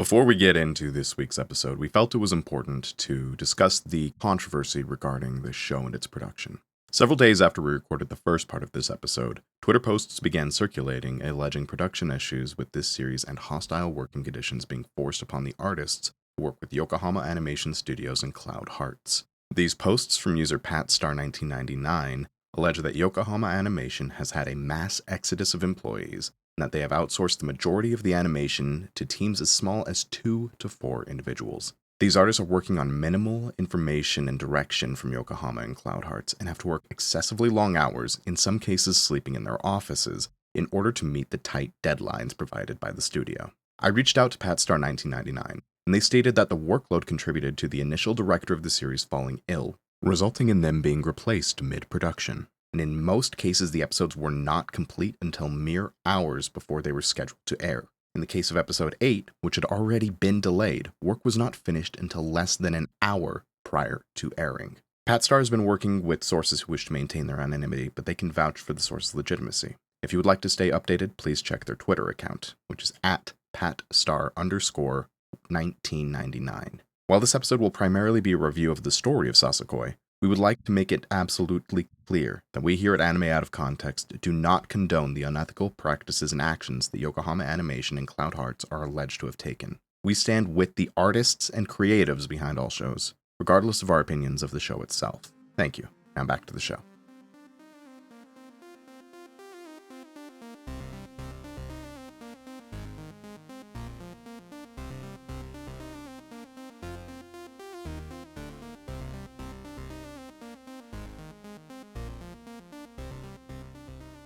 Before we get into this week's episode, we felt it was important to discuss the controversy regarding this show and its production. Several days after we recorded the first part of this episode, Twitter posts began circulating alleging production issues with this series and hostile working conditions being forced upon the artists who work with Yokohama Animation Studios and Cloud Hearts. These posts from user PatStar1999 allege that Yokohama Animation has had a mass exodus of employees and that they have outsourced the majority of the animation to teams as small as 2 to 4 individuals. These artists are working on minimal information and direction from Yokohama and Cloud Hearts and have to work excessively long hours, in some cases sleeping in their offices, in order to meet the tight deadlines provided by the studio. I reached out to PatStar1999, and they stated that the workload contributed to the initial director of the series falling ill, resulting in them being replaced mid-production. And in most cases, the episodes were not complete until mere hours before they were scheduled to air. In the case of episode 8, which had already been delayed, work was not finished until less than an hour prior to airing. PatStar has been working with sources who wish to maintain their anonymity, but they can vouch for the source's legitimacy. If you would like to stay updated, please check their Twitter account, which is at PatStar_1999. While this episode will primarily be a review of the story of Sasakoi, we would like to make it absolutely clear that we here at Anime Out of Context do not condone the unethical practices and actions that Yokohama Animation and Cloud Hearts are alleged to have taken. We stand with the artists and creatives behind all shows, regardless of our opinions of the show itself. Thank you. Now back to the show.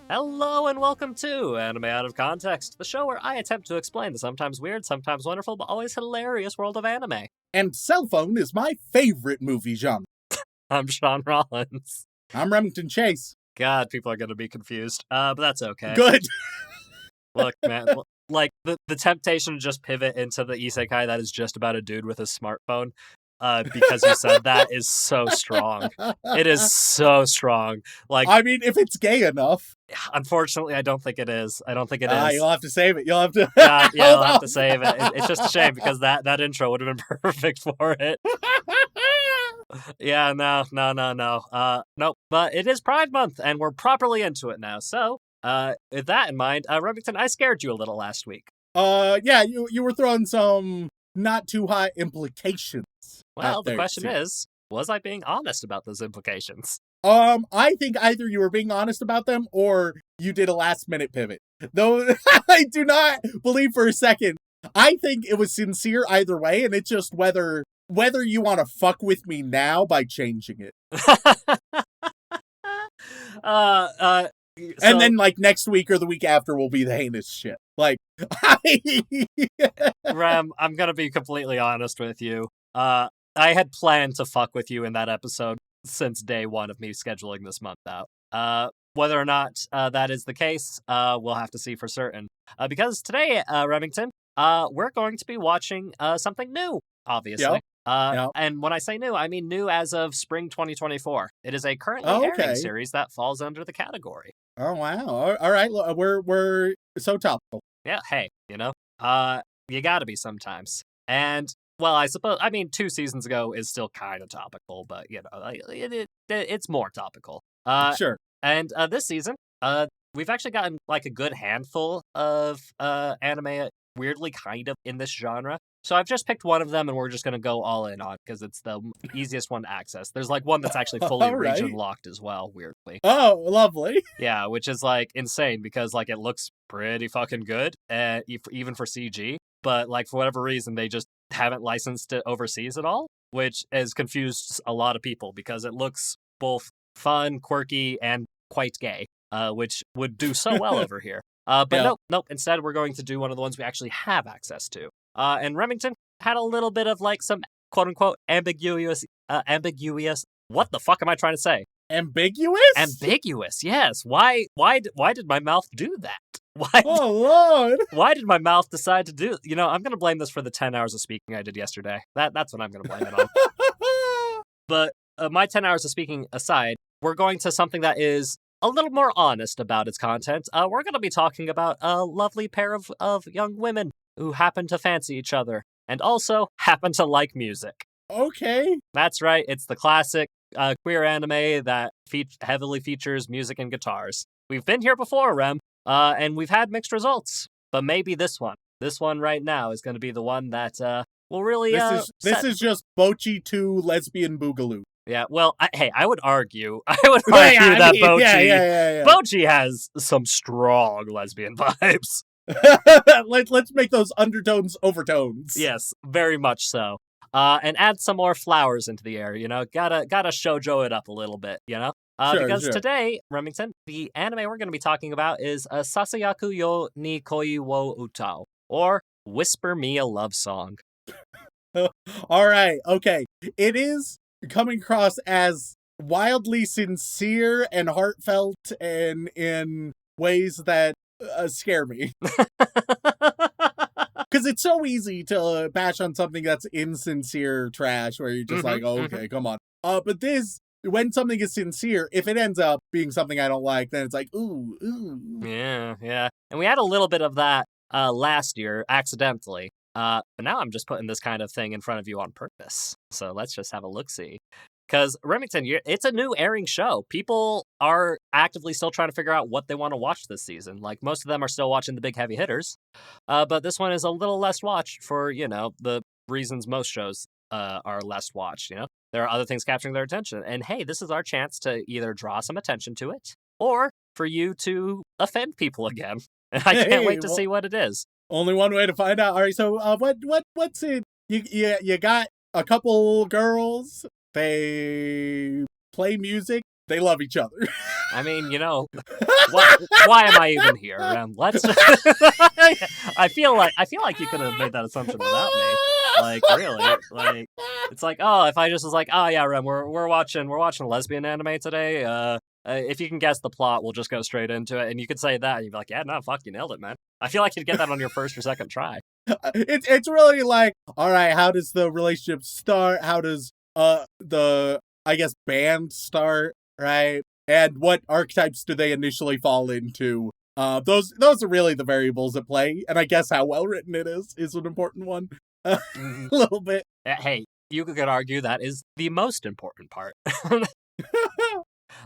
Hello and welcome to Anime Out of Context, the show where I attempt to explain the sometimes weird, sometimes wonderful, but always hilarious world of anime. And cell phone is my favorite movie genre. I'm Shaun Rollins. I'm Remington Chase. God, people are going to be confused, but that's okay. Good. Look, man, like, the temptation to just pivot into the isekai that is just about a dude with a smartphone, because you said that is so strong. It is so strong. Like, I mean, if it's gay enough. Unfortunately, I don't think it is. You'll have to save it. You'll have to. Yeah, I'll have to save it. It's just a shame because that intro would have been perfect for it. Yeah, no. Nope. But it is Pride Month, and we're properly into it now. So, with that in mind, Remington, I scared you a little last week. Yeah, you were throwing some not too high implications. Well, the question is, was I being honest about those implications? I think either you were being honest about them or you did a last-minute pivot. Though I do not believe for a second. I think it was sincere either way, and it's just whether you want to fuck with me now by changing it. And then, like, next week or the week after will be the heinous shit. Like, Rem, I'm gonna be completely honest with you. I had planned to fuck with you in that episode since day one of me scheduling this month out. Whether or not that is the case, we'll have to see for certain. Because today, Remington, we're going to be watching something new, obviously. Yep. And when I say new, I mean new as of spring 2024. It is a currently airing series that falls under the category. Oh, wow. All right. We're so topical. Yeah, hey, you gotta be sometimes. And, well, I suppose, 2 seasons ago is still kind of topical, but, it's more topical. Sure. And this season, we've actually gotten, like, a good handful of anime, weirdly kind of in this genre. So I've just picked one of them, and we're just going to go all in on, because it's the easiest one to access. There's, like, one that's actually fully region-locked as well, weirdly. Oh, lovely. Yeah, which is, like, insane, because, like, it looks pretty fucking good, even for CG. But, like, for whatever reason, they just haven't licensed it overseas at all, which has confused a lot of people, because it looks both fun, quirky, and quite gay, which would do so well over here. But nope. Instead, we're going to do one of the ones we actually have access to. And Remington had a little bit of, like, some quote-unquote ambiguous, what the fuck am I trying to say? Ambiguous? Ambiguous, yes. Why did my mouth do that? Oh, Lord. Why did my mouth decide to do... I'm going to blame this for the 10 hours of speaking I did yesterday. That's what I'm going to blame it on. But my 10 hours of speaking aside, we're going to something that is a little more honest about its content. We're going to be talking about a lovely pair of young women who happen to fancy each other and also happen to like music. Okay. That's right, it's the classic queer anime that heavily features music and guitars. We've been here before, Rem, and we've had mixed results. But maybe this one right now is going to be the one that will really. This is just Bocchi 2 lesbian boogaloo. Yeah, well, I would argue that Bocchi, yeah. Bocchi has some strong lesbian vibes. Let's make those undertones overtones. Yes, very much so. And add some more flowers into the air, gotta shoujo it up a little bit, because today, Remington, the anime we're going to be talking about is Sasayaku yo ni koi wo utao, or Whisper Me a Love Song. All right, okay. It is coming across as wildly sincere and heartfelt and in ways that scare me. Because it's so easy to bash on something that's insincere trash where you're just like, oh, okay, come on. But this, when something is sincere, if it ends up being something I don't like, then it's like, ooh. Yeah. And we had a little bit of that last year, accidentally. But now I'm just putting this kind of thing in front of you on purpose. So let's just have a look-see. Because, Remington, it's a new airing show. People are actively still trying to figure out what they want to watch this season. Like, most of them are still watching the big heavy hitters. But this one is a little less watched for, the reasons most shows are less watched, There are other things capturing their attention. And, hey, this is our chance to either draw some attention to it or for you to offend people again. And I can't wait to see what it is. Only one way to find out. All right, so what's it? You got a couple girls. They play music. They love each other. I mean, why am I even here? Let's. I feel like you could have made that assumption without me. Like, really? Like, it's like, oh, if I just was like, oh yeah, Rem, we're watching lesbian anime today. If you can guess the plot, we'll just go straight into it, and you could say that, and you'd be like, yeah, no, fuck, you nailed it, man. I feel like you'd get that on your first or second try. It's really like, all right, how does the relationship start? How does the, I guess, band start, right? And what archetypes do they initially fall into? Those are really the variables at play, and I guess how well written it is an important one. A little bit. Hey, you could argue that is the most important part.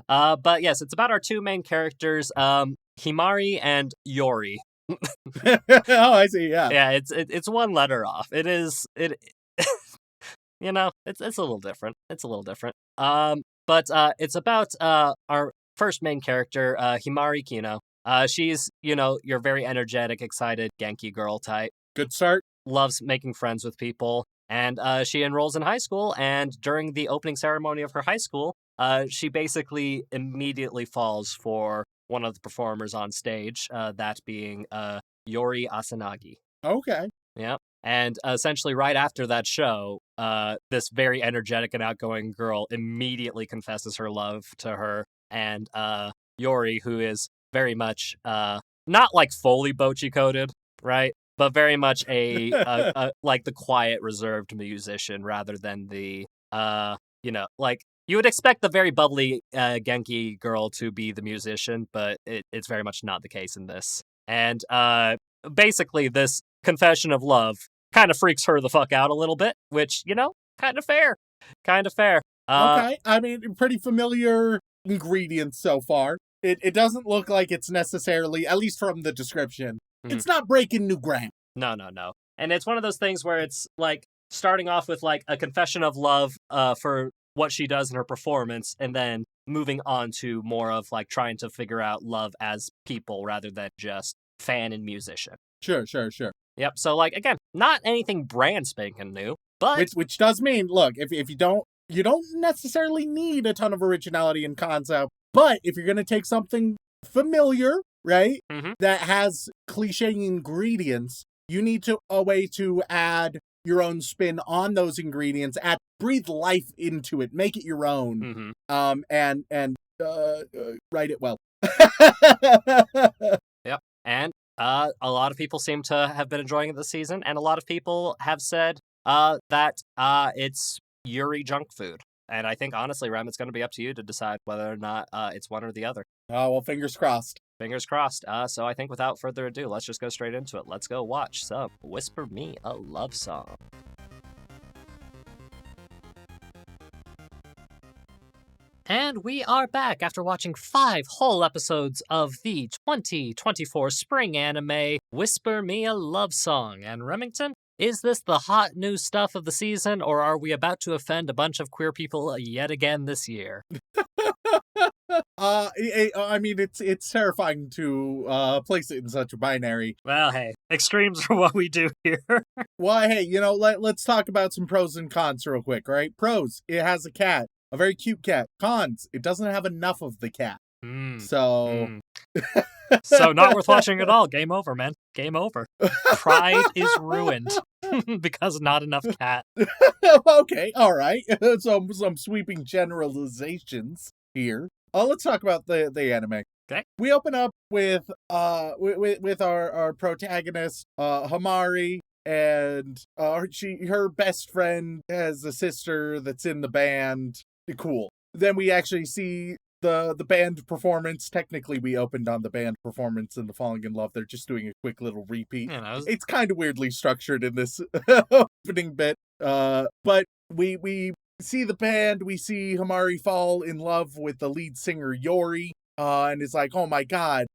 But yes, it's about our two main characters, Himari and Yori. Oh, I see. Yeah. Yeah, it's one letter off. It's a little different. But it's about our first main character, Himari Kino. She's, your very energetic, excited Genki girl type. Good start. Loves making friends with people, and she enrolls in high school, and during the opening ceremony of her high school, she basically immediately falls for one of the performers on stage, that being Yori Asanagi. Okay. Yeah. And essentially right after that show, this very energetic and outgoing girl immediately confesses her love to her, and Yori, who is very much not like fully Bocchi coded, right? But very much a like the quiet, reserved musician rather than the like you would expect the very bubbly Genki girl to be the musician, but it's very much not the case in this. And basically, this confession of love kind of freaks her the fuck out a little bit, which, kind of fair. Okay, I mean, pretty familiar ingredients so far. It doesn't look like it's necessarily, at least from the description, it's not breaking new ground. No. And it's one of those things where it's like starting off with like a confession of love for what she does in her performance, and then moving on to more of like trying to figure out love as people rather than just fan and musician. Sure. Yep. So like, again, not anything brand spanking new, but which does mean, look, if you don't necessarily need a ton of originality in concept, but if you're going to take something familiar, right, that has cliche ingredients, you need a way to add your own spin on those ingredients, breathe life into it, make it your own, and write it well. Yep. And a lot of people seem to have been enjoying it this season, and a lot of people have said that it's Yuri junk food. And I think, honestly, Rem, it's going to be up to you to decide whether or not it's one or the other. Oh, well, fingers crossed. Fingers crossed. So I think without further ado, let's just go straight into it. Let's go watch some Whisper Me a Love Song. And we are back after watching 5 whole episodes of the 2024 spring anime, Whisper Me a Love Song. And Remington, is this the hot new stuff of the season, or are we about to offend a bunch of queer people yet again this year? I mean, it's terrifying to place it in such a binary. Well, hey, extremes are what we do here. Well, hey, let's talk about some pros and cons real quick, right? Pros, it has a cat, a very cute cat. Cons, it doesn't have enough of the cat. So... So not worth watching at all. Game over, man. Game over. Pride is ruined because not enough cat. Okay, all right. Some sweeping generalizations here. Let's talk about the anime. Okay. We open up with our protagonist, Hamari, and her best friend has a sister that's in the band. Cool. Then we actually see the band performance. Technically, we opened on the band performance in the Falling in Love. They're just doing a quick little repeat. It's kind of weirdly structured in this opening bit. But we see the band. We see Hamari fall in love with the lead singer Yori, and it's like, oh my god,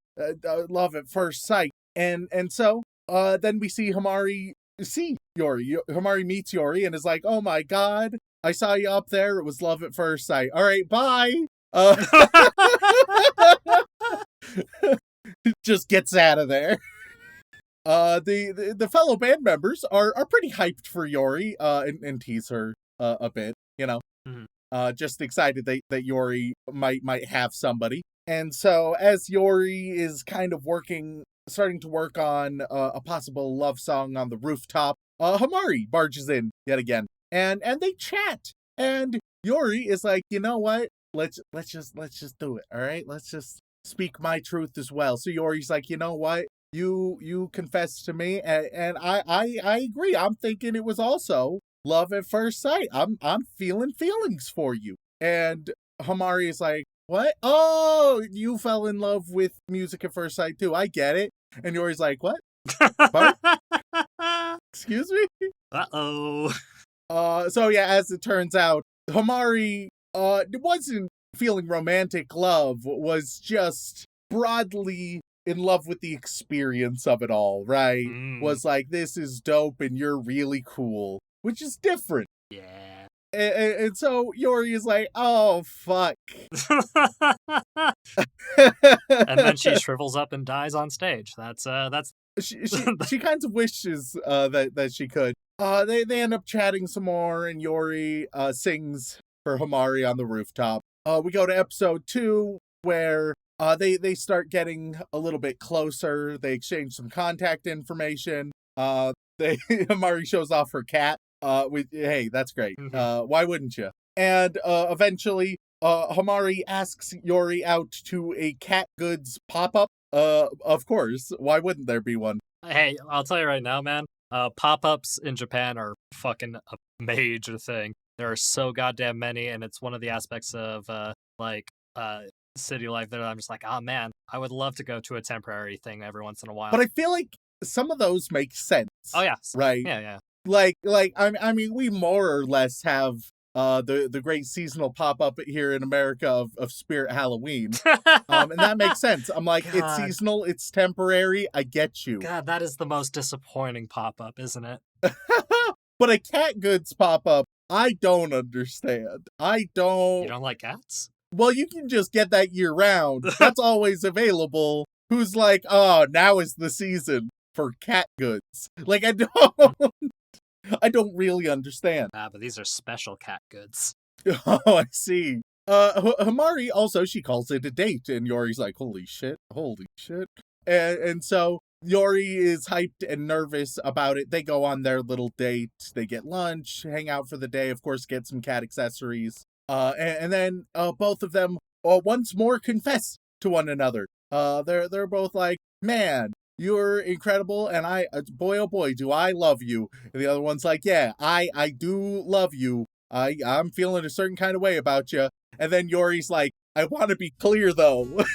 love at first sight. And so then we see Hamari see Yori. Hamari meets Yori and is like, oh my god, I saw you up there. It was love at first sight. All right, bye. Just gets out of there. The fellow band members are pretty hyped for Yori, and tease her a bit, just excited that Yori might have somebody. And so as Yori is kind of starting to work on a possible love song on the rooftop, Hamari barges in yet again, and they chat, and Yori is like, you know what? Let's just do it, all right? Let's just speak my truth as well. So Yori's like, you know what? You confess to me, and I agree. I'm thinking it was also love at first sight. I'm feeling feelings for you. And Hamari is like, what? Oh, you fell in love with music at first sight too. I get it. And Yori's like, what? Excuse me? Uh-oh. So yeah, as it turns out, Hamari wasn't feeling romantic love, was just broadly in love with the experience of it all, right? Was like, this is dope and you're really cool, which is different. Yeah. And so Yori is like, oh, fuck. And then she shrivels up and dies on stage. That's she kind of wishes that she could. They end up chatting some more, and Yori sings for Hamari on the rooftop. We go to episode 2, where they start getting a little bit closer. They exchange some contact information. Hamari shows off her cat. Hey, that's great. Why wouldn't you? And eventually, Hamari asks Yori out to a cat goods pop-up. Of course. Why wouldn't there be one? Hey, I'll tell you right now, man. Pop-ups in Japan are fucking a major thing. There are so goddamn many, and it's one of the aspects of city life that I'm just like, oh man, I would love to go to a temporary thing every once in a while. But I feel like some of those make sense. Oh yeah, right. Yeah. Like I mean, we more or less have the great seasonal pop up here in America of Spirit Halloween, and that makes sense. I'm like, God. It's seasonal, it's temporary. I get you. God, that is the most disappointing pop up, isn't it? But a cat goods pop up, I don't understand. You don't like cats? Well, you can just get that year round. That's always available. Who's like, oh, now is the season for cat goods? Like, I don't really understand. But these are special cat goods. Oh, I see. Hamari also, she calls it a date, and Yori's like, holy shit. And so Yori is hyped and nervous about it. They go on their little date. They get lunch, hang out for the day, of course, get some cat accessories. And then both of them once more confess to one another. They're both like, man, you're incredible, and boy, oh boy, do I love you. And the other one's like, yeah, I do love you. I'm feeling a certain kind of way about you. And then Yori's like, I want to be clear though.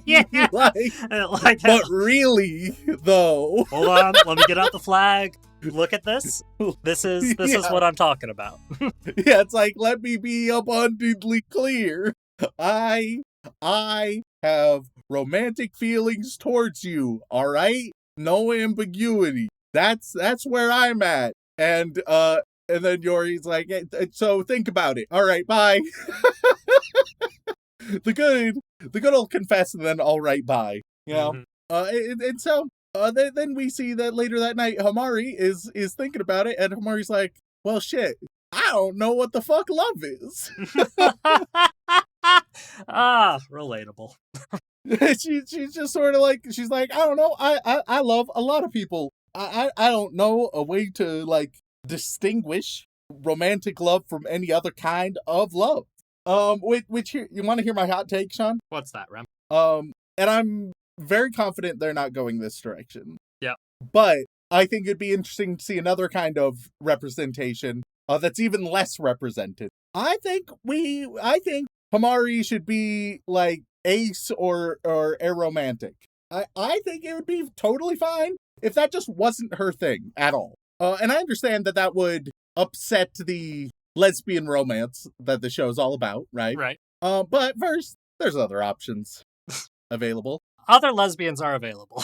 Yeah. Like, But really though. hold on, let me get out the flag. Look at this. This is Yeah. what I'm talking about. Yeah, it's like, let me be abundantly clear. I have romantic feelings towards you, all right? No ambiguity. That's where I'm at. And then Yori's like, so think about it. All right, bye. the good old confess and then all right, bye. You know? And so then we see that later that night, Hamari is thinking about it, and Hamari's like, well, shit, I don't know what the fuck love is. Relatable. She's just sort of like, she's like, I don't know, I love a lot of people. I don't know a way to like distinguish romantic love from any other kind of love. Which here, you want to hear my hot take, Shaun? What's that, Rem? And I'm very confident they're not going this direction. Yeah. But I think it'd be interesting to see another kind of representation that's even less represented. I think Hamari should be like ace or aromantic. I think it would be totally fine if that just wasn't her thing at all. And I understand that would upset the lesbian romance that the show's all about, right? Right. But first, there's other options available. Other lesbians are available.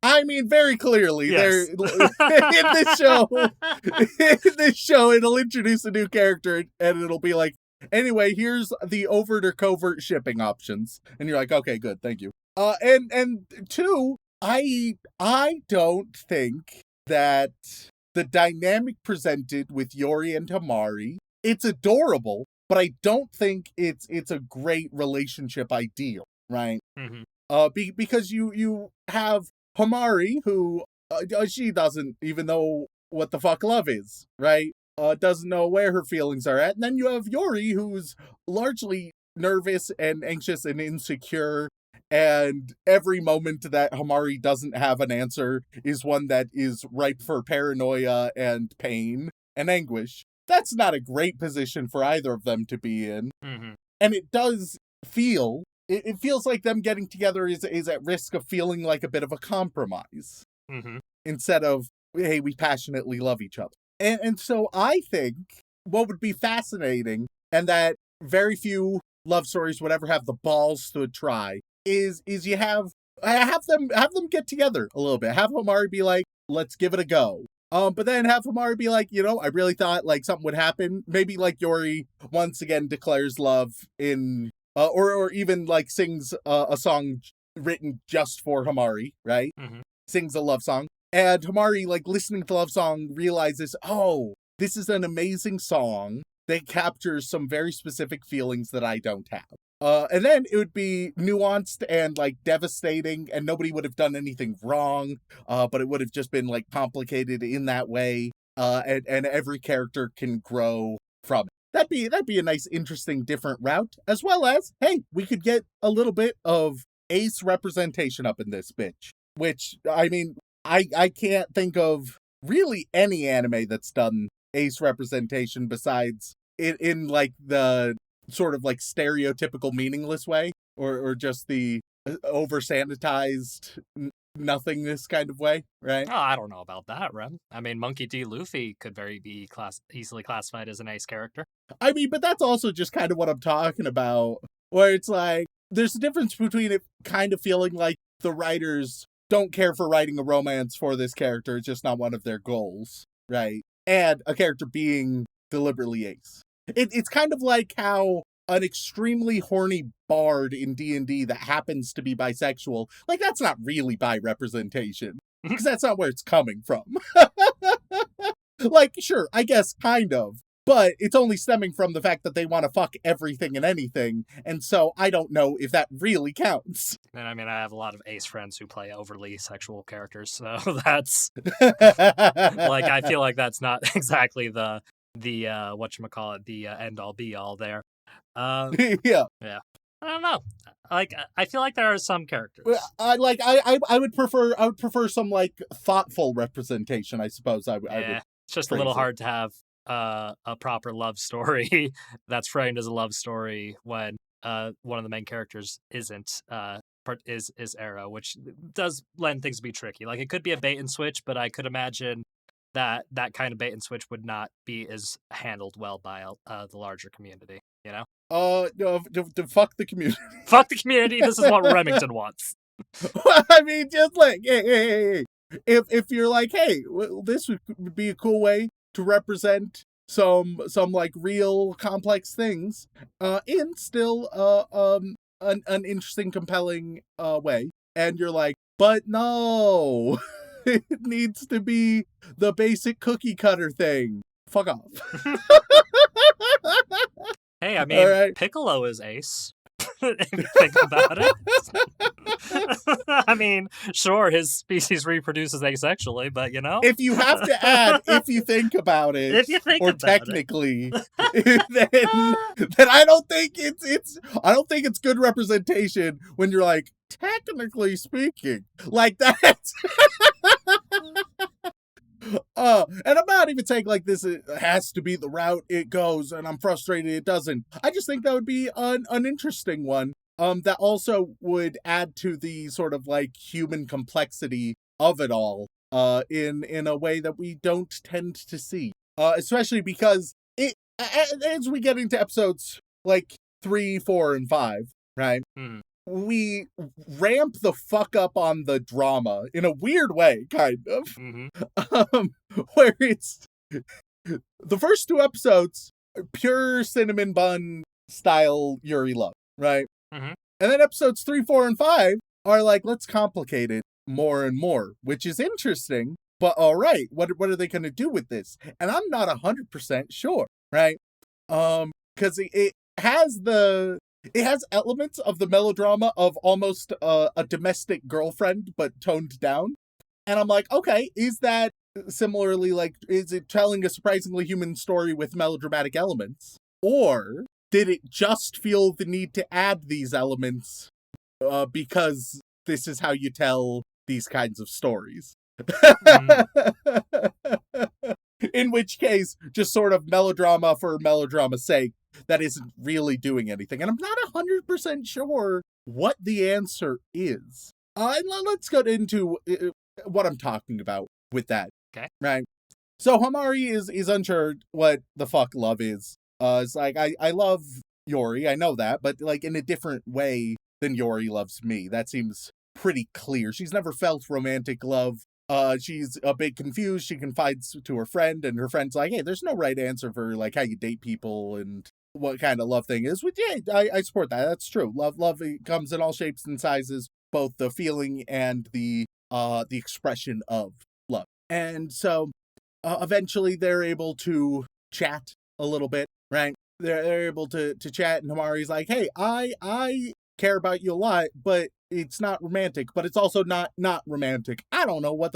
I mean, very clearly, Yes. in this show. In this show, it'll introduce a new character, and it'll be like, anyway, here's the overt or covert shipping options, and you're like, okay, good, thank you. And two, I don't think that the dynamic presented with Yori and Hamari, it's adorable, but I don't think it's a great relationship ideal, right? Mm-hmm. Because you have Hamari, who she doesn't even know what the fuck love is, right? Doesn't know where her feelings are at. And then you have Yori, who's largely nervous and anxious and insecure. And every moment that Hamari doesn't have an answer is one that is ripe for paranoia and pain and anguish. That's not a great position for either of them to be in. Mm-hmm. And it does feel... It feels like them getting together is at risk of feeling like a bit of a compromise. Mm-hmm. Instead of, hey, we passionately love each other. And so I think what would be fascinating, and that very few love stories would ever have the balls to try, is you have them get together a little bit. Have Hamari be like, let's give it a go. But then have Hamari be like, I really thought like something would happen. Maybe like Yori once again declares love in... or even like sings a song written just for Hamari, right? Mm-hmm. Sings a love song. And Hamari, like listening to the love song, realizes, oh, this is an amazing song that captures some very specific feelings that I don't have. And then it would be nuanced and like devastating, and nobody would have done anything wrong, but it would have just been like complicated in that way. And every character can grow from it. That'd be a nice, interesting, different route, as well as, hey, we could get a little bit of ace representation up in this bitch. Which, I mean, I can't think of really any anime that's done ace representation besides in like the sort of like stereotypical meaningless way, or just the over sanitized nothingness kind of way, right? Oh, I don't know about that, Rem. I mean, Monkey D. Luffy could be easily classified as an ace character. I mean, but that's also just kind of what I'm talking about, where it's like, there's a difference between it kind of feeling like the writers don't care for writing a romance for this character, it's just not one of their goals, right? And a character being deliberately ace. It's kind of like how an extremely horny bard in D&D that happens to be bisexual, like that's not really bi representation, because that's not where it's coming from. Like, sure, I guess kind of, but it's only stemming from the fact that they want to fuck everything and anything, and so I don't know if that really counts. And I mean, I have a lot of ace friends who play overly sexual characters, so that's like, I feel like that's not exactly the whatchamacallit, the end all be all there. Yeah. I don't know. Like, I feel like there are some characters. I would prefer some like thoughtful representation, I suppose. I would. It's just a little hard to have a proper love story that's framed as a love story when one of the main characters isn't is Arrow, which does lend things to be tricky. Like it could be a bait and switch, but I could imagine that kind of bait and switch would not be as handled well by the larger community. You know, No, to fuck the community. fuck the community. This is what Remington wants. I mean, just like, hey. If you're like, hey, well, this would be a cool way to represent some like real complex things, in still an interesting, compelling way, and you're like, but no, it needs to be the basic cookie cutter thing. Fuck off. Hey, I mean, right. Piccolo is ace. If you think about it. I mean, sure, his species reproduces asexually, but you know, if you have to add, if you think about it, if you think or about technically, then I don't think it's good representation when you're like, technically speaking, like that. And I'm not even saying like this has to be the route it goes, and I'm frustrated it doesn't. I just think that would be an interesting one. That also would add to the sort of like human complexity of it all. In a way that we don't tend to see. Especially because as we get into episodes like 3, 4, and 5, right? Mm. We ramp the fuck up on the drama in a weird way, kind of. Mm-hmm. Where it's the first 2 episodes, pure cinnamon bun style Yuri love, right? Mm-hmm. And then episodes 3, 4, and 5 are like, let's complicate it more and more, which is interesting. But all right, what are they going to do with this? And I'm not 100% sure, right? Because it has elements of the melodrama of almost a domestic girlfriend, but toned down. And I'm like, okay, is that similarly like, is it telling a surprisingly human story with melodramatic elements? Or did it just feel the need to add these elements because this is how you tell these kinds of stories? In which case, just sort of melodrama for melodrama's sake that isn't really doing anything. And I'm not 100% sure what the answer is. And let's get into what I'm talking about with that. Okay. Right? So Hamari is unsure what the fuck love is. It's like, I love Yori, I know that, but like in a different way than Yori loves me. That seems pretty clear. She's never felt romantic love. She's a bit confused. She confides to her friend, and her friend's like, hey, there's no right answer for like how you date people and what kind of love thing is. Which, yeah, I support that. That's true. Love comes in all shapes and sizes, both the feeling and the expression of love. And so eventually they're able to chat a little bit, right? They're able to chat, and Hamari's like, hey, I care about you a lot, but it's not romantic, but it's also not romantic. I don't know where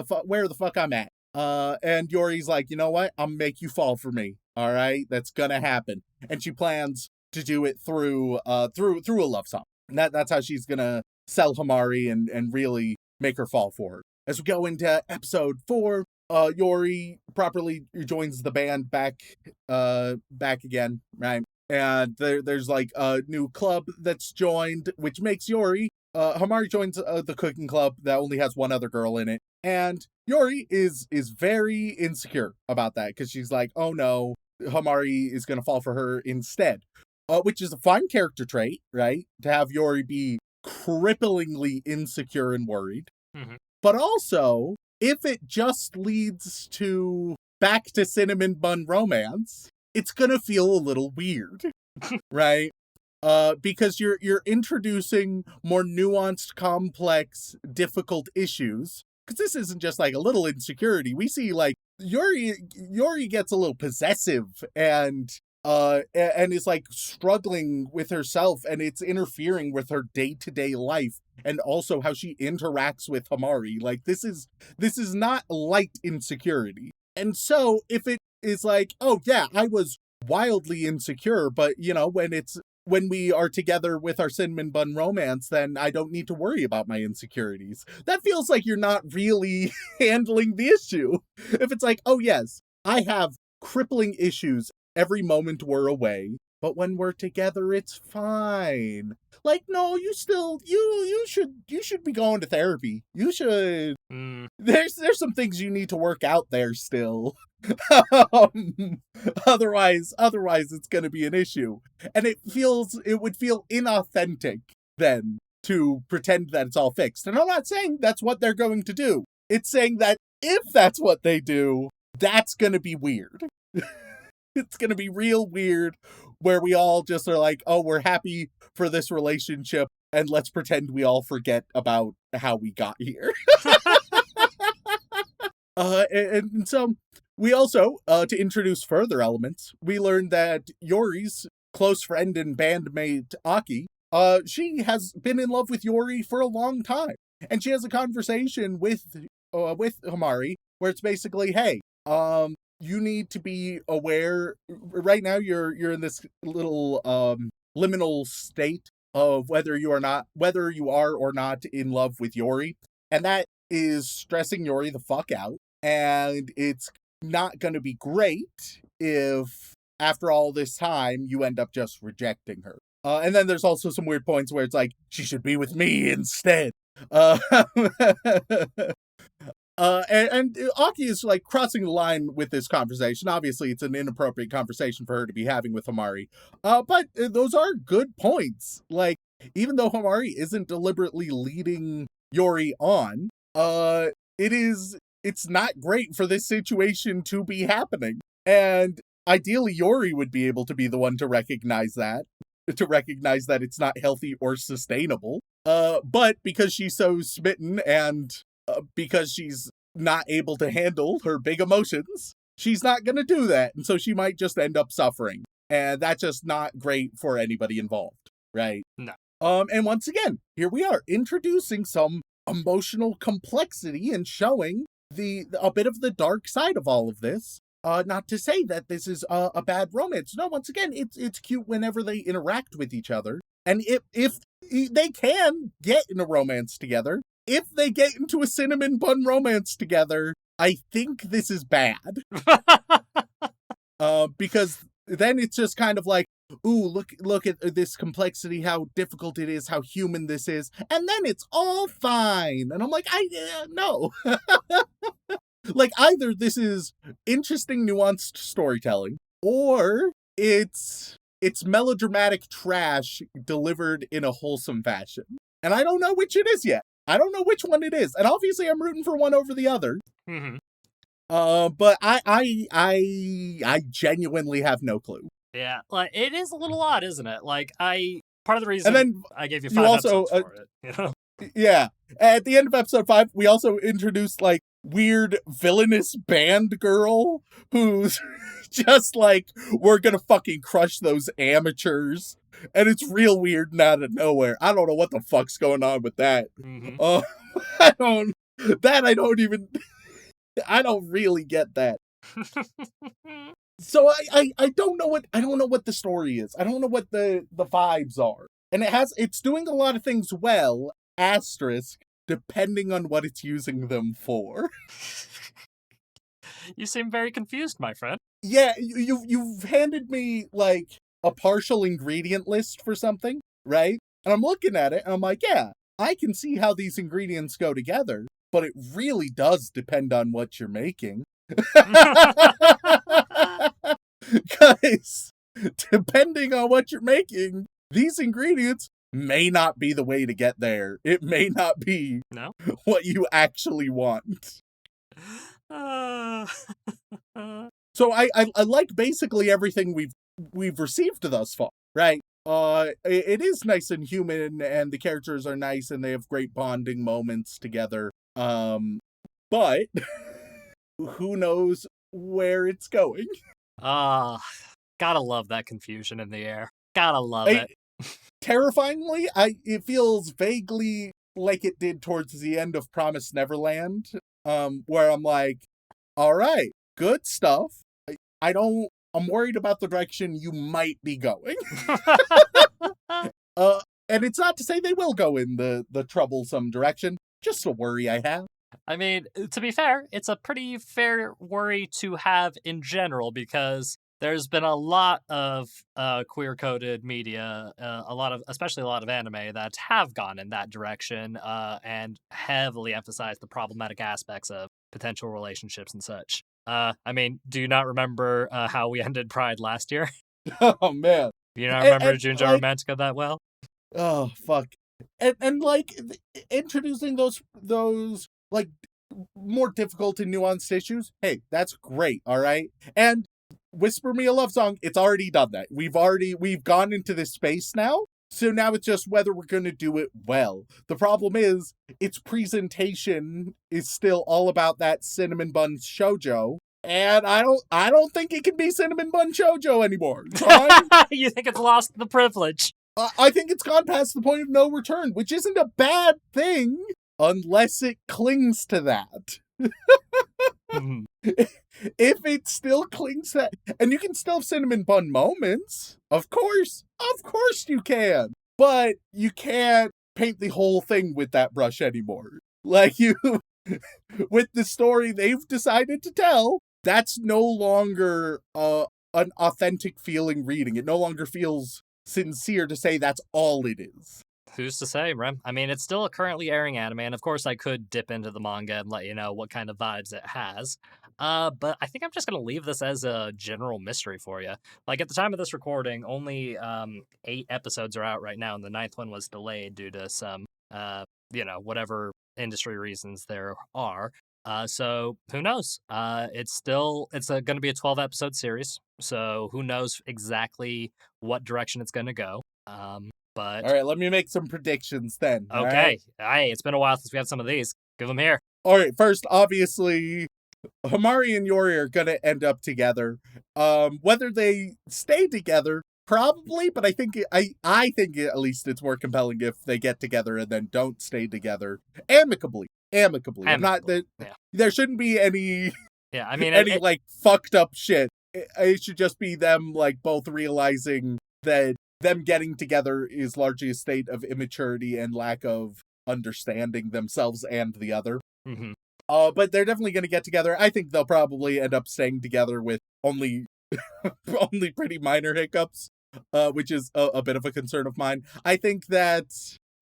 the fuck I'm at. And Yori's like, you know what? I'm gonna make you fall for me. All right, that's gonna happen. And she plans to do it through a love song. And that's how she's gonna sell Hamari and really make her fall for her. As we go into episode 4, Yori properly joins the band back again, right? And there's like a new club that's joined, which makes Yori. Hamari joins the cooking club that only has one other girl in it, and Yori is very insecure about that because she's like, oh no, Hamari is gonna fall for her instead, which is a fine character trait, right? To have Yori be cripplingly insecure and worried, but also if it just leads to back to cinnamon bun romance, it's gonna feel a little weird, right? Because you're introducing more nuanced, complex, difficult issues. Because this isn't just like a little insecurity. We see like Yori gets a little possessive and is like struggling with herself, and it's interfering with her day-to-day life and also how she interacts with Hamari. Like this is not light insecurity. And so if it is like, oh yeah, I was wildly insecure, but you know, when we are together with our cinnamon bun romance, then I don't need to worry about my insecurities. That feels like you're not really handling the issue. If it's like, oh yes, I have crippling issues every moment we're away, but when we're together, it's fine. Like, no, you still, you should be going to therapy. You should, there's some things you need to work out there still. Otherwise it's going to be an issue. And it would feel inauthentic then to pretend that it's all fixed. And I'm not saying that's what they're going to do. It's saying that if that's what they do, that's going to be weird. It's going to be real weird where we all just are like, oh, we're happy for this relationship and let's pretend we all forget about how we got here. And so we also, to introduce further elements, we learned that Yori's close friend and bandmate Aki, she has been in love with Yori for a long time. And she has a conversation with Hamari where it's basically, hey, you need to be aware. Right now, you're in this little liminal state of whether you are or not in love with Yori, and that is stressing Yori the fuck out. And it's not going to be great if, after all this time, you end up just rejecting her. And then there's also some weird points where it's like, she should be with me instead. And Aki is like crossing the line with this conversation. Obviously, it's an inappropriate conversation for her to be having with Hamari. But those are good points. Like, even though Hamari isn't deliberately leading Yori on, it's not great for this situation to be happening. And ideally, Yori would be able to be the one to recognize that it's not healthy or sustainable. But because she's so smitten and because she's not able to handle her big emotions, she's not going to do that. And so she might just end up suffering. And that's just not great for anybody involved, right? No. And once again, here we are introducing some emotional complexity and showing a bit of the dark side of all of this. Not to say that this is a bad romance. No, once again, it's cute whenever they interact with each other. And if they can get in a romance together, if they get into a cinnamon bun romance together, I think this is bad. Because then it's just kind of like, ooh, look at this complexity, how difficult it is, how human this is, and then it's all fine. And I'm like, no. Like, either this is interesting, nuanced storytelling, or it's melodramatic trash delivered in a wholesome fashion. And I don't know which it is yet. I don't know which one it is. And obviously I'm rooting for one over the other. Mm-hmm. But I genuinely have no clue. Yeah, like, it is a little odd, isn't it? Like, part of the reason And then I gave you 5 episodes for it, you know? Yeah. At the end of episode 5, we also introduced, like, weird villainous band girl who's just like, we're gonna fucking crush those amateurs. And it's real weird and out of nowhere. I don't know what the fuck's going on with that. Mm-hmm. I don't really get that. So I don't know what the story is. I don't know what the vibes are. And it's doing a lot of things well, asterisk, depending on what it's using them for. You seem very confused, my friend. Yeah, you've handed me, like, a partial ingredient list for something, right? And I'm looking at it and I'm like, yeah, I can see how these ingredients go together, but it really does depend on what you're making. Guys, depending on what you're making, these ingredients may not be the way to get there. It may not be what you actually want. So I like basically everything we've received thus far, right? It is nice and human, and the characters are nice, and they have great bonding moments together. But who knows where it's going? Gotta love that confusion in the air. Gotta love it. Terrifyingly, it feels vaguely like it did towards the end of Promised Neverland, where I'm like, all right, good stuff. I'm worried about the direction you might be going. And it's not to say they will go in the troublesome direction, just a worry I have. I mean, to be fair, it's a pretty fair worry to have in general, because there's been a lot of queer-coded media, especially a lot of anime that have gone in that direction and heavily emphasized the problematic aspects of potential relationships and such. I mean, do you not remember how we ended Pride last year? Oh man. Do you not remember And Junjo like, Romantica that well? oh fuck. And like introducing those like more difficult and nuanced issues. Hey, that's great, all right? And Whisper Me a Love Song, it's already done that. We've gone into this space now. So now it's just whether we're going to do it well. The problem is its presentation is still all about that cinnamon bun shoujo. And I don't think it can be cinnamon bun shoujo anymore. Fine. You think it's lost the privilege? I think it's gone past the point of no return, which isn't a bad thing unless it clings to that. Mhm. If it still clings to that, and you can still have cinnamon bun moments, of course you can, but you can't paint the whole thing with that brush anymore. Like you, with the story they've decided to tell, that's no longer an authentic feeling reading. It no longer feels sincere to say that's all it is. Who's to say, Rem? I mean, it's still a currently airing anime, and of course I could dip into the manga and let you know what kind of vibes it has. But I think I'm just going to leave this as a general mystery for you. Like, at the time of this recording, only 8 episodes are out right now, and the 9th one was delayed due to some, whatever industry reasons there are. So who knows? It's going to be a 12-episode series, so who knows exactly what direction it's going to go. But All right, let me make some predictions then. okay, Right? hey, it's been a while since we had some of these. Give them here. All right, first, obviously, Hamari and Yori are gonna end up together. Whether they stay together, probably, but I think at least it's more compelling if they get together and then don't stay together amicably. I'm not that Yeah. there shouldn't be any Yeah, I mean, any like fucked up shit. It should just be them like both realizing that them getting together is largely a state of immaturity and lack of understanding themselves and the other. mhm. But they're definitely going to get together. I think they'll probably end up staying together with only only pretty minor hiccups, which is a bit of a concern of mine. I think that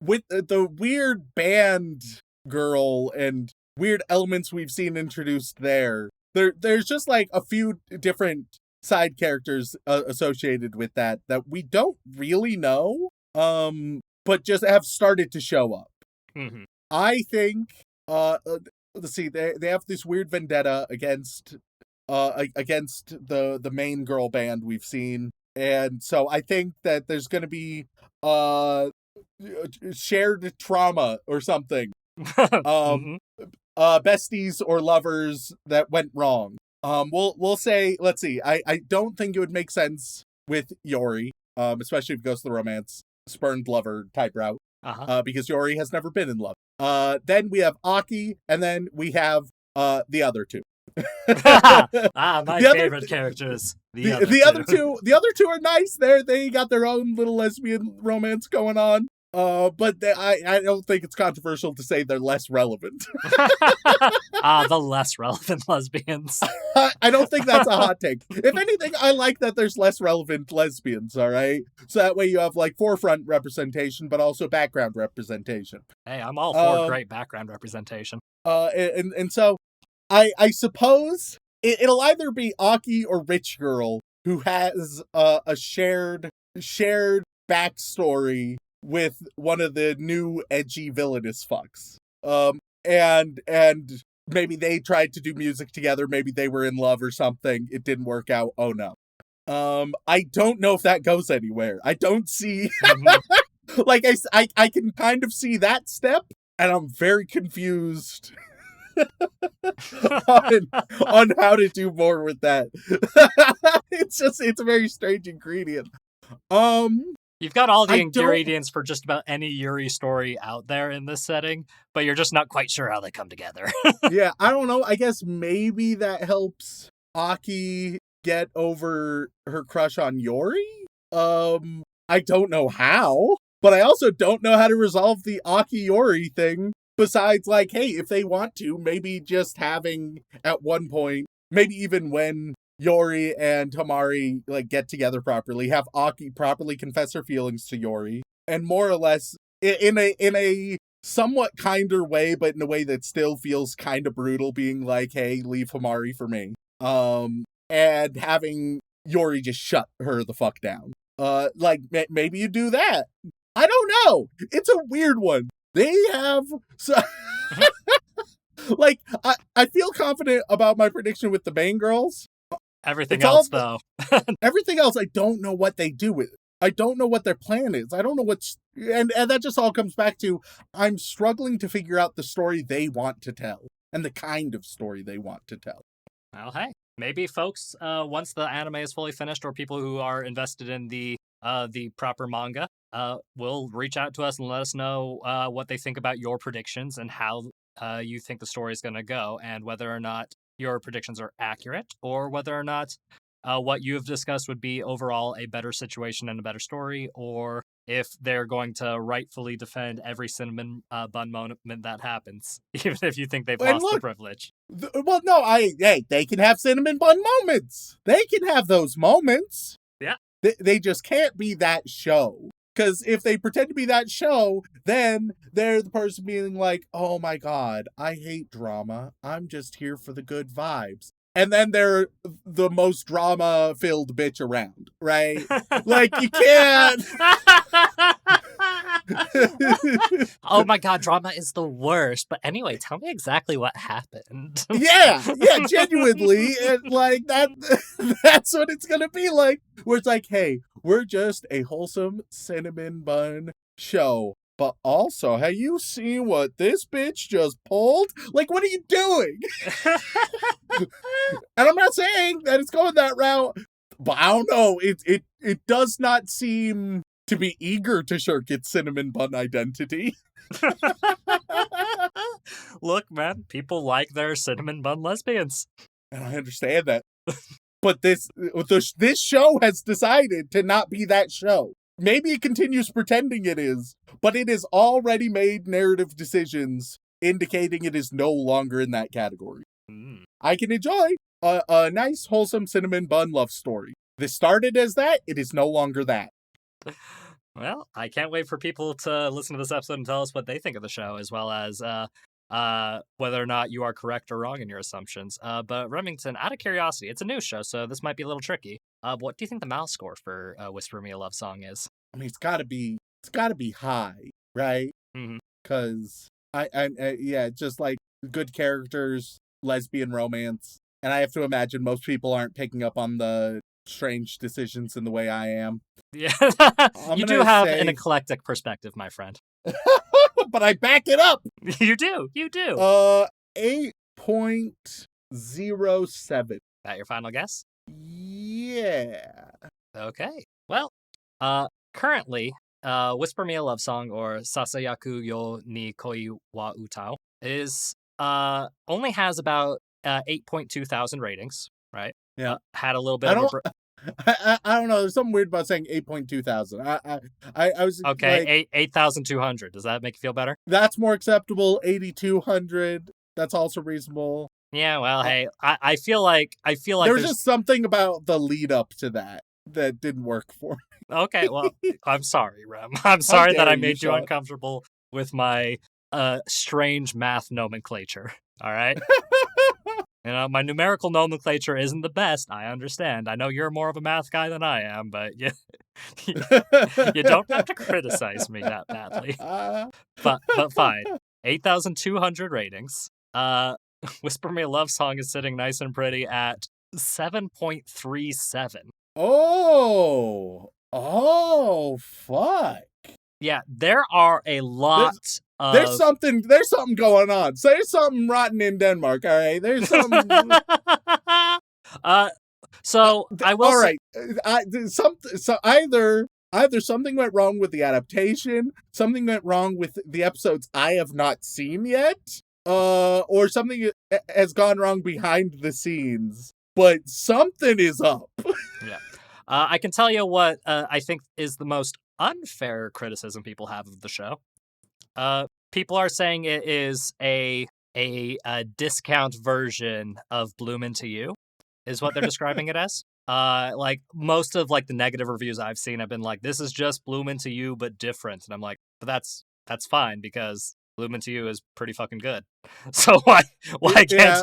with the weird band girl and weird elements we've seen introduced there's just like a few different side characters associated with that we don't really know, but just have started to show up. Mhm. I think, let's see, they have this weird vendetta against the main girl band we've seen, and so I think that there's going to be shared trauma or something. Mhm. Besties or lovers that went wrong. We'll say, let's see. I don't think it would make sense with Yori, especially if it goes the romance spurned lover type route, Uh-huh. because Yori has never been in love. Then we have Aki, and then we have the other two. My The favorite characters. The other two are nice. They got their own little lesbian romance going on. But I don't think it's controversial to say they're less relevant. The less relevant lesbians. I don't think that's a hot take. If anything, I like that there's less relevant lesbians, all right? So that way you have like forefront representation, but also background representation. Hey, I'm all for great background representation. And so I suppose it'll either be Aki or Rich Girl who has a shared backstory with one of the new edgy villainous fucks. And maybe they tried to do music together, maybe they were in love or something, it didn't work out, oh no. I don't know if that goes anywhere. I don't see like I can kind of see that step, and I'm very confused on how to do more with that. It's a very strange ingredient. You've got all the ingredients for just about any Yuri story out there in this setting, but you're just not quite sure how they come together. Yeah, I don't know. I guess maybe that helps Aki get over her crush on Yori? I don't know how, but I also don't know how to resolve the Aki-Yori thing, besides, like, hey, if they want to, maybe just having, at one point, maybe even when Yori and Tamari like get together properly, have Aki properly confess her feelings to Yori, and more or less in a somewhat kinder way, but in a way that still feels kind of brutal, being like, "Hey, leave Hamari for me." And having Yori just shut her the fuck down. Like maybe you do that. I don't know. It's a weird one. They have so. Like, I feel confident about my prediction with the main girls. Everything It's else, all- though. Everything else, I don't know what they do with it. I don't know what their plan is. I don't know what's... And that just all comes back to, I'm struggling to figure out the story they want to tell. And the kind of story they want to tell. Well, hey, maybe folks, once the anime is fully finished, or people who are invested in the proper manga, will reach out to us and let us know what they think about your predictions and how you think the story is going to go, and whether or not your predictions are accurate, or whether or not what you have discussed would be overall a better situation and a better story, or if they're going to rightfully defend every cinnamon bun moment that happens, even if you think they've lost the privilege. Well, no, hey, they can have cinnamon bun moments. They can have those moments. Yeah. They just can't be that show. Because if they pretend to be that show, then they're the person being like, oh my god, I hate drama. I'm just here for the good vibes. And then they're the most drama-filled bitch around, right? Like, you can't... Oh my god, drama is the worst. But anyway, tell me exactly what happened. yeah, genuinely. And like that's what it's gonna be like. Where it's like, hey, we're just a wholesome cinnamon bun show. But also, have you seen what this bitch just pulled? Like, what are you doing? And I'm not saying that it's going that route, but I don't know. It does not seem to be eager to shirk its cinnamon bun identity. Look, man, people like their cinnamon bun lesbians. And I understand that. But this show has decided to not be that show. Maybe it continues pretending it is, but it has already made narrative decisions indicating it is no longer in that category. Mm. I can enjoy a nice, wholesome cinnamon bun love story. This started as that, it is no longer that. Well, I can't wait for people to listen to this episode and tell us what they think of the show, as well as whether or not you are correct or wrong in your assumptions. But Remington, out of curiosity, it's a news show, so this might be a little tricky. What do you think the mouse score for "Whisper Me a Love Song" is? I mean, it's got to be high, right? Because yeah, just like good characters, lesbian romance, and I have to imagine most people aren't picking up on the strange decisions in the way I am. Yeah, you do have an eclectic perspective, my friend. But I back it up. You do. 8.07. That your final guess? Yeah. Okay. Well, currently, Whisper Me a Love Song, or Sasayaku yo ni koi wa utao, is only has about 8.2 thousand ratings, right? Yeah. Had a little bit of I don't know. There's something weird about saying 8.2 thousand. I was okay. Like, 8,200. Does that make you feel better? That's more acceptable. 8,200. That's also reasonable. Yeah. Well, hey, I feel like there's just something about the lead up to that didn't work for me. Okay. Well, I'm sorry, Rem. I'm sorry that I made you uncomfortable with my strange math nomenclature. All right. You know, my numerical nomenclature isn't the best. I understand. I know you're more of a math guy than I am, but you don't have to criticize me that badly. But fine. 8,200 ratings. Whisper Me a Love Song is sitting nice and pretty at 7.37. Oh, fuck. Yeah, there are a lot of... There's something going on. So there's something rotten in Denmark, all right? There's something... So, I will all right. Either something went wrong with the adaptation, something went wrong with the episodes I have not seen yet, or something has gone wrong behind the scenes. But something is up. Yeah. I can tell you what I think is the most unfair criticism people have of the show. People are saying it is a discount version of Bloom Into You. is what they're describing it as. Like most of like the negative reviews I've seen have been like, this is just Bloom Into You but different, and I'm like, but that's fine because Bloom Into You is pretty fucking good. So why can't Yeah,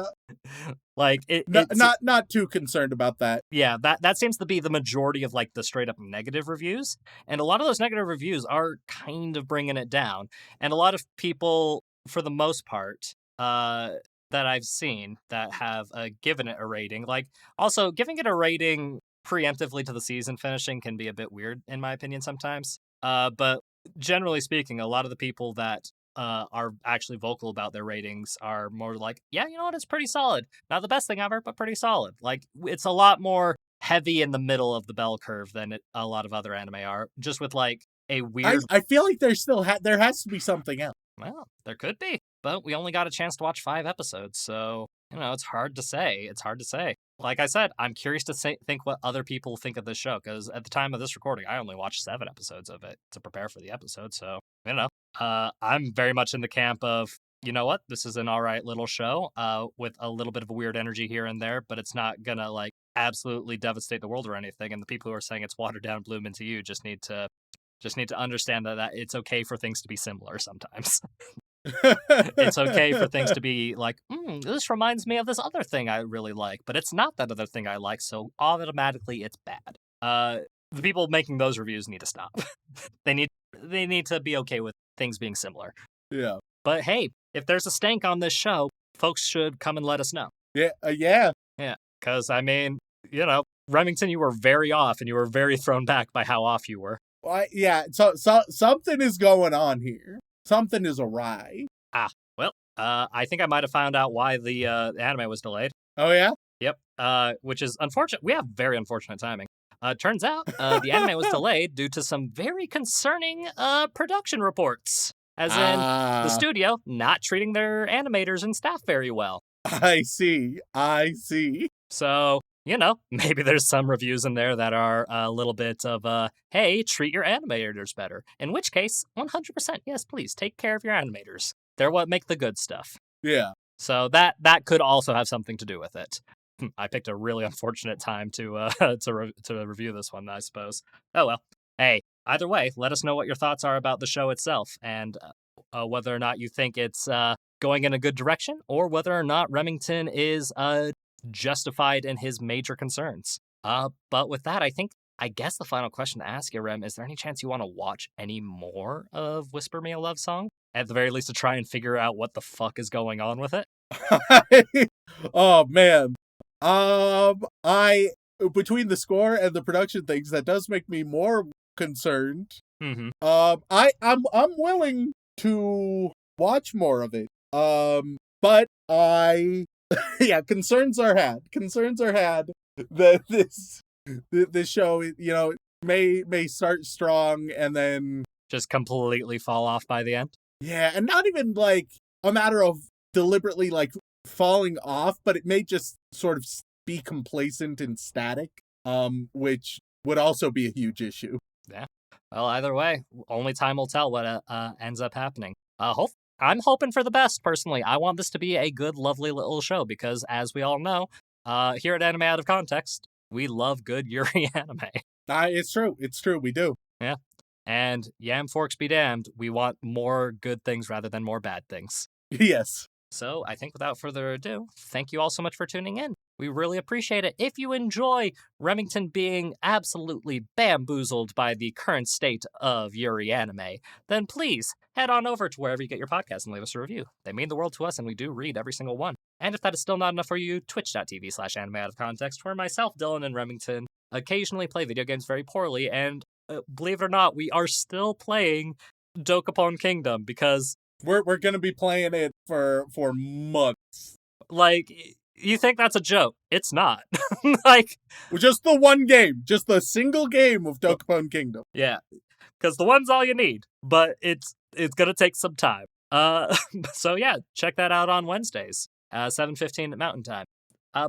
like it's not too concerned about that. yeah, that seems to be the majority of like the straight up negative reviews, and a lot of those negative reviews are kind of bringing it down, and a lot of people, for the most part, that I've seen that have given it a rating, like also giving it a rating preemptively to the season finishing can be a bit weird in my opinion sometimes. But generally speaking, a lot of the people that are actually vocal about their ratings are more like, yeah, you know what, it's pretty solid. Not the best thing ever, but pretty solid. Like, it's a lot more heavy in the middle of the bell curve than a lot of other anime are, just with like a weird. I feel like there's still there has to be something else. Well, there could be, but we only got a chance to watch 5 episodes, so it's hard to say. It's hard to say. Like I said, I'm curious to think what other people think of this show, because at the time of this recording, I only watched 7 episodes of it to prepare for the episode, so I'm very much in the camp of, you know what, this is an all right little show, with a little bit of a weird energy here and there, but it's not gonna like absolutely devastate the world or anything. And the people who are saying it's watered down Bloom Into You just need to understand that it's okay for things to be similar sometimes. It's okay for things to be like, this reminds me of this other thing I really like, but it's not that other thing I like, so automatically it's bad. The people making those reviews need to stop. they need to be okay with things being similar. Yeah. But hey, if there's a stank on this show, folks should come and let us know. Yeah. Yeah. Yeah, because I mean, Remington, you were very off, and you were very thrown back by how off you were. Well, yeah. So something is going on here. Something is awry. Well, I think I might have found out why the anime was delayed. Oh yeah. Yep. Which is unfortunate. We have very unfortunate timing. Turns out the anime was delayed due to some very concerning production reports, as in the studio not treating their animators and staff very well. I see. So, maybe there's some reviews in there that are a little bit of, hey, treat your animators better. In which case, 100%, yes, please, take care of your animators. They're what make the good stuff. Yeah. So that could also have something to do with it. I picked a really unfortunate time to review this one, I suppose. Oh well. Hey, either way, let us know what your thoughts are about the show itself, and whether or not you think it's going in a good direction, or whether or not Remington is justified in his major concerns. But with that, I guess the final question to ask you, Rem, is there any chance you want to watch any more of Whisper Me a Love Song? At the very least, to try and figure out what the fuck is going on with it? Oh man. I between the score and the production things, that does make me more concerned. Mm-hmm. I'm willing to watch more of it. But yeah, concerns are had that this show, may start strong and then just completely fall off by the end. Yeah, and not even like a matter of deliberately like falling off, but it may just sort of be complacent and static, which would also be a huge issue. Yeah. Well, either way, only time will tell what ends up happening. I'm hoping for the best, personally. I want this to be a good, lovely little show, because as we all know, here at Anime Out of Context, we love good Yuri anime. It's true, we do. Yeah. And yam forks be damned, we want more good things rather than more bad things. Yes. So I think without further ado, thank you all so much for tuning in. We really appreciate it. If you enjoy Remington being absolutely bamboozled by the current state of Yuri anime, then please head on over to wherever you get your podcasts and leave us a review. They mean the world to us, and we do read every single one. And if that is still not enough for you, twitch.tv/anime out of context, where myself, Dylan, and Remington occasionally play video games very poorly, and believe it or not, we are still playing Dokapon Kingdom, because we're gonna be playing it for months. Like, you think that's a joke? It's not. Like, just the one game, just the single game of Dokapon Kingdom. Yeah, because the one's all you need, but it's gonna take some time. So yeah, check that out on Wednesdays, 7:15 Mountain Time.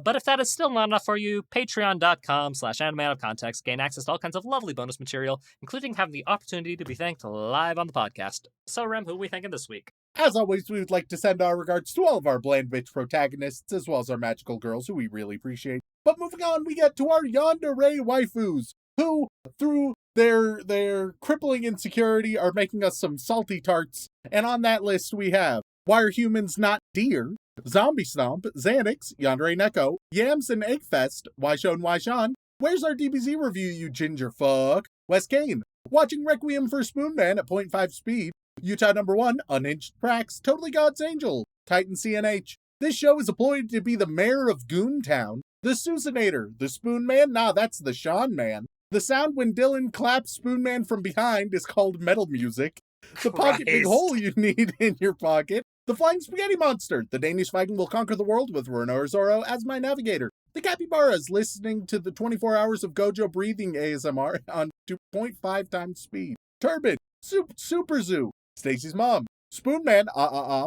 But if that is still not enough for you, patreon.com/anime out of context gain access to all kinds of lovely bonus material, including having the opportunity to be thanked live on the podcast. So, Rem, who are we thanking this week? As always, we would like to send our regards to all of our bland bitch protagonists, as well as our magical girls, who we really appreciate. But moving on, we get to our yandere waifus, who, through their crippling insecurity, are making us some salty tarts. And on that list, we have Why Are Humans Not Deer? Zombie Stomp, Xanax, Yandere Neko, Yams and Eggfest, Why Shaun, Where's Our DBZ Review, You Ginger Fuck? Wes Kane, Watching Requiem for Spoonman at 0.5 speed, Utah number 1, Unhinged Prax, Totally God's Angel, Titan CNH. This show is appointed to be the mayor of Goontown, the Susanator, the Spoon Man, nah, that's the Shaun Man. The sound when Dylan claps Spoon Man from behind is called metal music. The pocket big hole you need in your pocket. The Flying Spaghetti Monster. The Danish Viking will conquer the world with Renoir Zorro as my navigator. The Capybaras listening to the 24 hours of Gojo breathing ASMR on 2.5 times speed. Turbid. Super Zoo. Stacy's mom. Spoon Man,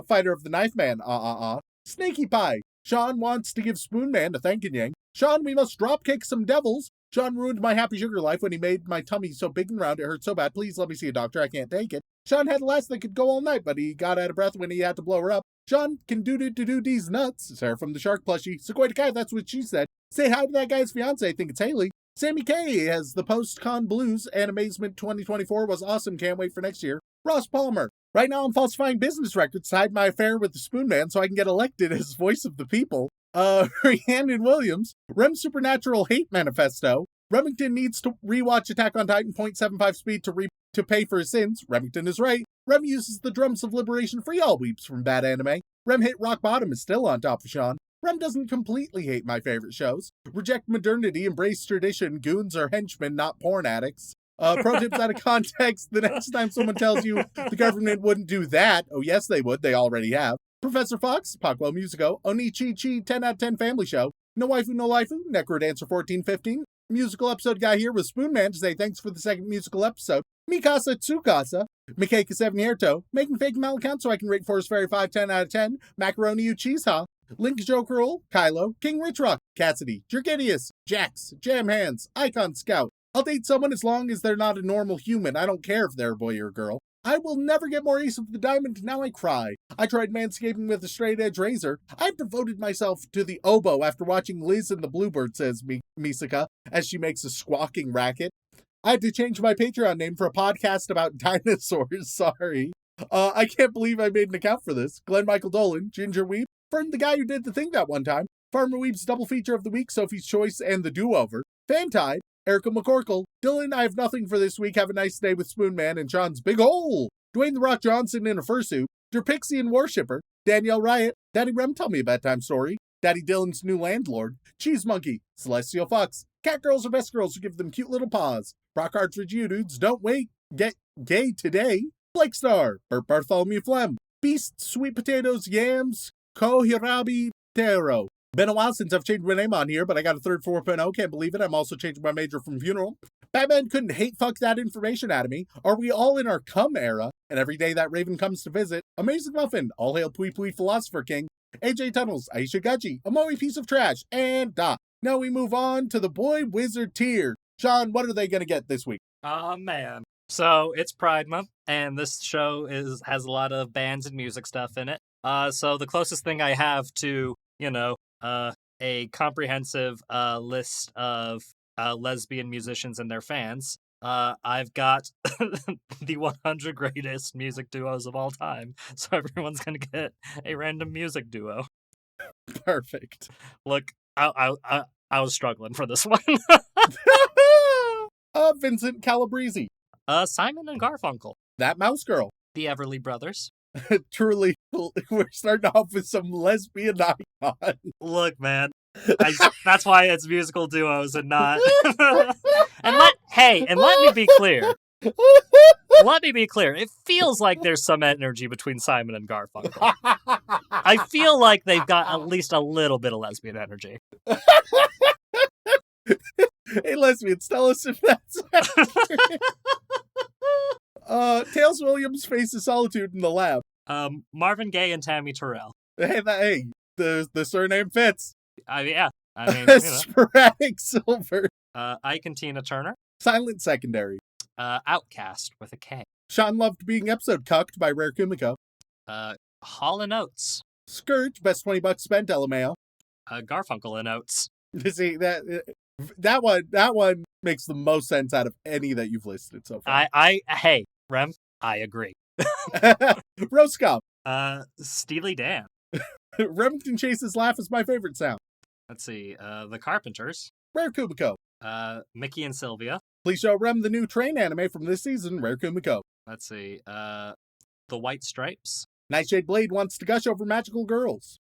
Fighter of the Knife Man, Snaky Pie. Shaun wants to give Spoon Man a thank you. Shaun, we must drop kick some devils. Shaun ruined my happy sugar life when he made my tummy so big and round it hurt so bad. Please let me see a doctor. I can't take it. Shaun had a lass that could go all night, but he got out of breath when he had to blow her up. Shaun can do these nuts. Sarah from the Shark plushie. Sequoia Kai, that's what she said. Say hi to that guy's fiance. I think it's Haley. Sammy K has the post-con blues, and Amazement 2024 was awesome. Can't wait for next year. Ross Palmer. Right now I'm falsifying business records to hide my affair with the Spoon Man so I can get elected as voice of the people. Rhiannon Williams. Rem Supernatural Hate Manifesto. Remington needs to rewatch Attack on Titan 0.75 speed to pay for his sins. Remington is right. Rem uses the drums of liberation for y'all weeps from bad anime. Rem hit rock bottom is still on top of Shaun. Rem doesn't completely hate my favorite shows. Reject modernity, embrace tradition, goons are henchmen, not porn addicts. Pro tips out of context, the next time someone tells you the government wouldn't do that, oh yes they would, they already have. Professor Fox, Paco Musico, Onichi 10 out of 10 family show, No Waifu No Lifu, Necrodancer 1415, musical episode guy here with Spoon Man to say thanks for the second musical episode, Mikasa Tsukasa, Mikeika 7 Hierto, making fake mail account so I can rate Forest Fairy 5 10 out of 10, Macaroni U Cheese Ha, Link Jokerol, Kylo, King Rich Rock, Cassidy, Jergidius, Jax, Jam Hands, Icon Scout. I'll date someone as long as they're not a normal human. I don't care if they're a boy or a girl. I will never get more Ace of the Diamond, now I cry. I tried manscaping with a straight edge razor. I've devoted myself to the oboe after watching Liz and the Bluebird, says Misaka, as she makes a squawking racket. I had to change my Patreon name for a podcast about dinosaurs, sorry. I can't believe I made an account for this. Glenn Michael Dolan, Ginger Weep, Fern the guy who did the thing that one time, Farmer Weep's double feature of the week, Sophie's Choice and the Do-Over, Fantide, Erica McCorkle, Dylan, I have nothing for this week, have a nice day with Spoon Man and Shaun's Big Hole, Dwayne The Rock Johnson in a fursuit, Derpixian Worshipper, Danielle Riot, Daddy Rem Tell Me a Bedtime Story, Daddy Dylan's New Landlord, Cheese Monkey, Celestial Fox, Cat Girls are best girls who give them cute little paws, Brock Cartridge You Dudes, Don't Wait, Get Gay Today, Blake Star, Bert Bartholomew Flem, Beast, Sweet Potatoes, Yams, Kohirabi Taro. Been a while since I've changed my name on here, but I got a third 4.0, can't believe it. I'm also changing my major from funeral. Batman couldn't hate fuck that information out of me. Are we all in our cum era? And every day that Raven comes to visit. Amazing Muffin, All Hail Pui Pui Philosopher King, AJ Tunnels, Aisha Gachi, Amoe Piece of Trash, and Dot. Now we move on to the Boy Wizard tier. Shaun, what are they going to get this week? Oh, man. So it's Pride Month, and this show has a lot of bands and music stuff in it. So the closest thing I have to, a comprehensive list of lesbian musicians and their fans, I've got the 100 greatest music duos of all time. So everyone's going to get a random music duo. Perfect. Look, I was struggling for this one. Vincent Calabrese. Simon and Garfunkel. That Mouse Girl. The Everly Brothers. Truly, we're starting off with some lesbian icon. Look, man, that's why it's musical duos and not. and let me be clear. Let me be clear. It feels like there's some energy between Simon and Garfunkel. I feel like they've got at least a little bit of lesbian energy. Hey, lesbians, tell us if that's Tails Williams faces solitude in the lab. Marvin Gaye and Tammy Terrell. Hey, the surname fits. Yeah. I mean, Sporadic Silver. Ike and Tina Turner. Silent Secondary. Outcast with a K. Shaun loved being episode cucked by Rare Kumiko. Hall and Oates. Scourge, best $20 spent, LMAO. Garfunkel and Oates. See, that one makes the most sense out of any that you've listed so far. Hey, Rem, I agree. Roscoe. Steely Dan. Remington Chase's laugh is my favorite sound. Let's see. The Carpenters. Rare Kumiko. Mickey and Sylvia. Please show Rem the new train anime from this season, Rare Kumiko. Let's see. The White Stripes. Nightshade Blade wants to gush over magical girls.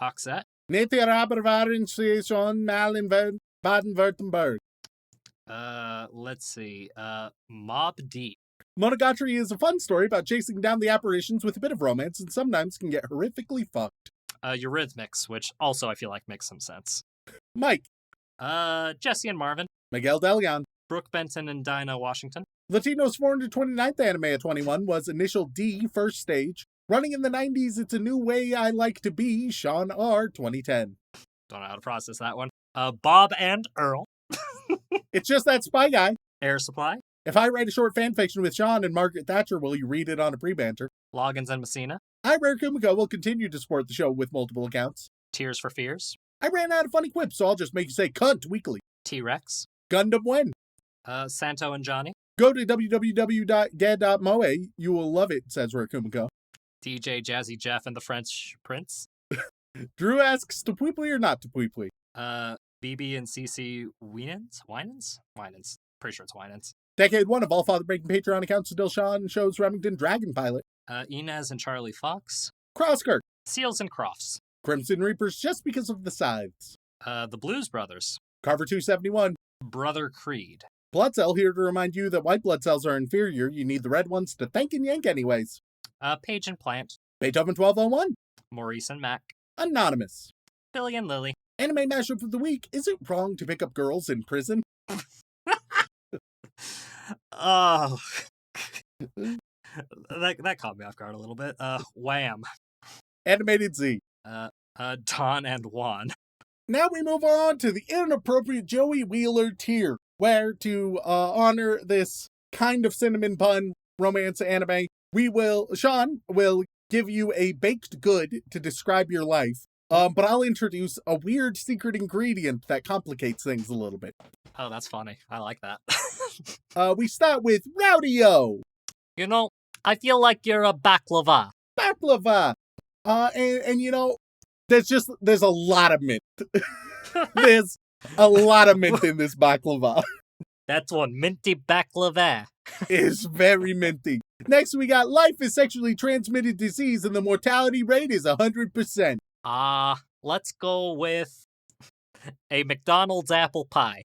Oxette. Nete Rabervarin Shaun Malin Baden-Württemberg. Let's see. Mob Deep. Monogatari is a fun story about chasing down the apparitions with a bit of romance and sometimes can get horrifically fucked. Eurythmics, which also I feel like makes some sense. Mike. Jesse and Marvin. Miguel Deleon. Brooke Benton and Dinah Washington. Latino's 429th anime at 21 was Initial D, First Stage. Running in the 90s, It's a New Way I Like to Be, Shaun R, 2010. Don't know how to process that one. Bob and Earl. It's just that spy guy. Air Supply. If I write a short fanfiction with Shaun and Margaret Thatcher, will you read it on a pre-banter? Loggins and Messina. I, Rare Kumiko, will continue to support the show with multiple accounts. Tears for Fears. I ran out of funny quips, so I'll just make you say cunt weekly. T-Rex. Gundam when? Santo and Johnny. Go to www.gad.moe. You will love it, says Rare Kumiko. DJ Jazzy Jeff and the French Prince. Drew asks, Tupwipli or not Tupwipli? BB and CC Winans? Winans. Pretty sure it's Winans. Decade 1 of all father-breaking Patreon accounts still Shaun shows Remington Dragon Pilot. Inez and Charlie Fox. Crosskirk. Seals and Crofts. Crimson Reapers just because of the scythes. The Blues Brothers. Carver 271. Brother Creed. Blood Cell here to remind you that white blood cells are inferior. You need the red ones to thank and yank anyways. Page and Plant. Beethoven 1201. Maurice and Mac. Anonymous. Billy and Lily. Anime mashup of the week. Is it wrong to pick up girls in prison? Oh. that caught me off guard a little bit. Wham. Animated Z. Don and Juan. Now we move on to the inappropriate Joey Wheeler tier, where to honor this kind of cinnamon bun romance anime, Shaun will give you a baked good to describe your life. But I'll introduce a weird secret ingredient that complicates things a little bit. Oh, that's funny. I like that. We start with Rowdy-O. You know, I feel like you're a baklava. Baklava. And you know, there's a lot of mint. There's a lot of mint in this baklava. That's one minty baklava. It's very minty. Next, we got life is sexually transmitted disease and the mortality rate is 100%. Let's go with a McDonald's apple pie.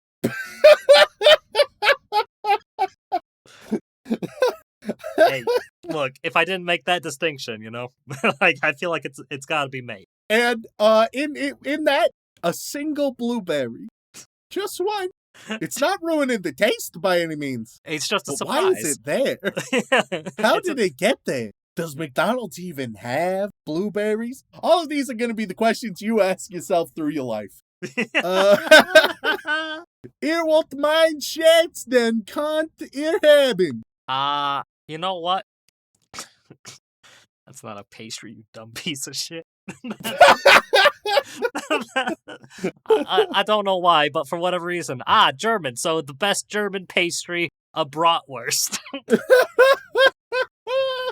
Hey, look, if I didn't make that distinction, you know, like I feel like it's got to be made. And in that, a single blueberry, just one. It's not ruining the taste by any means. It's just a but surprise. why is it there? How did it get there? Does McDonald's even have blueberries? All of these are going to be the questions you ask yourself through your life. Ihr wollt mein Schatz, then can't ihr haben. You know what? That's not a pastry, you dumb piece of shit. I don't know why, but for whatever reason. German. So the best German pastry, a bratwurst.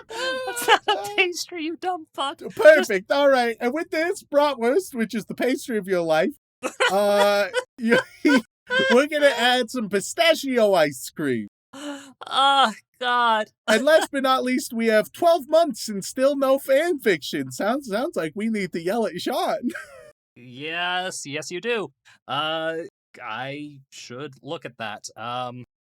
That's not a pastry, you dumb fuck. Perfect. All right. And with this bratwurst, which is the pastry of your life, we're going to add some pistachio ice cream. Oh, God. And last but not least, we have 12 months and still no fan fiction. Sounds like we need to yell at Shaun. Yes, you do. I should look at that.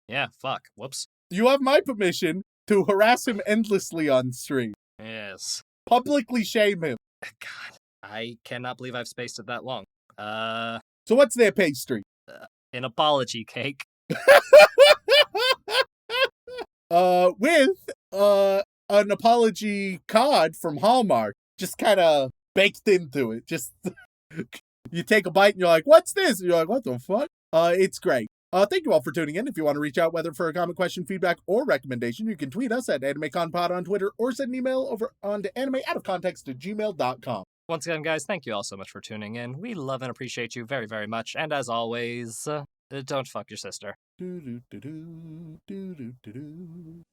Yeah, fuck. Whoops. You have my permission to harass him endlessly on stream. Yes. Publicly shame him. God, I cannot believe I've spaced it that long. So what's their pastry? An apology cake. With an apology card from Hallmark, just kind of baked into it. Just you take a bite and you're like, "What's this?" And you're like, "What the fuck?" It's great. Thank you all for tuning in. If you want to reach out, whether for a comment, question, feedback, or recommendation, you can tweet us at AnimeConPod on Twitter or send an email over on to animeoutofcontext@gmail.com. Once again, guys, thank you all so much for tuning in. We love and appreciate you very, very much. And as always, don't fuck your sister. Do do do do do do do do.